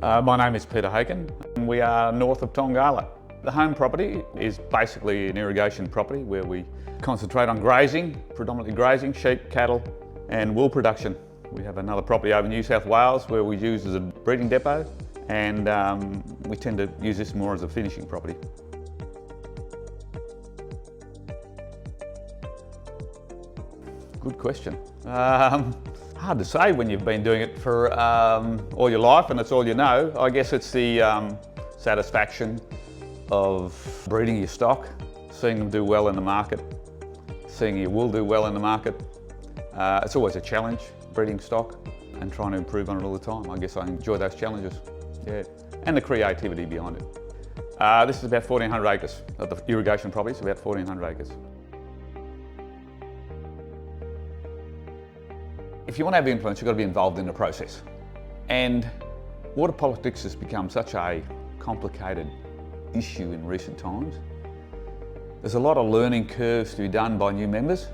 My name is Peter Hacon and we are north of Tongala. The home property is basically an irrigation property where we concentrate on grazing, predominantly grazing, sheep, cattle and wool production. We have another property over in New South Wales where we use as a breeding depot, and we tend to use this more as a finishing property. Good question. Hard to say when you've been doing it for all your life and it's all you know. I guess it's the satisfaction of breeding your stock, seeing them do well in the market, seeing your wool do well in the market. It's always a challenge, breeding stock and trying to improve on it all the time. I guess I enjoy those challenges, yeah. And the creativity behind it. This is about 1,400 acres. The irrigation property is about 1,400 acres. If you want to have influence, you've got to be involved in the process. And water politics has become such a complicated issue in recent times. There's a lot of learning curves to be done by new members,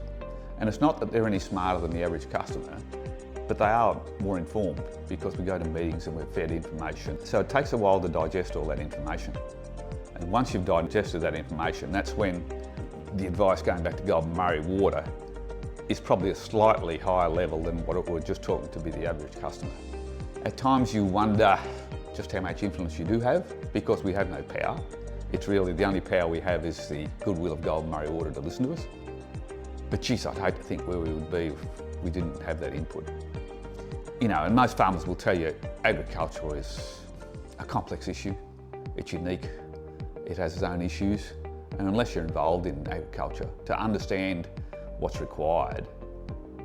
and it's not that they're any smarter than the average customer, but they are more informed because we go to meetings and we're fed information. So it takes a while to digest all that information. And once you've digested that information, that's when the advice going back to Golden Murray water is probably a slightly higher level than what it would just talking to be the average customer. At times you wonder just how much influence you do have, because we have no power. It's really the only power we have is the goodwill of Golden Murray water to listen to us. But geez, I'd hate to think where we would be if we didn't have that input. You know, and most farmers will tell you agriculture is a complex issue. It's unique, it has its own issues, and unless you're involved in agriculture to understand what's required,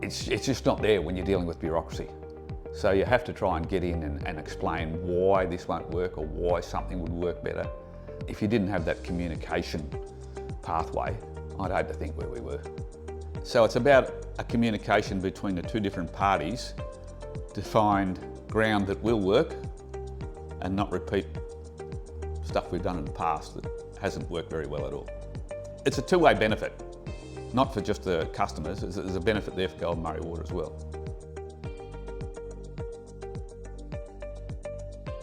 it's just not there when you're dealing with bureaucracy. So you have to try and get in and explain why this won't work or why something would work better. If you didn't have that communication pathway, I'd hate to think where we were. So it's about a communication between the two different parties to find ground that will work and not repeat stuff we've done in the past that hasn't worked very well at all. It's a two-way benefit. Not for just the customers, there's a benefit there for Golden Murray water as well.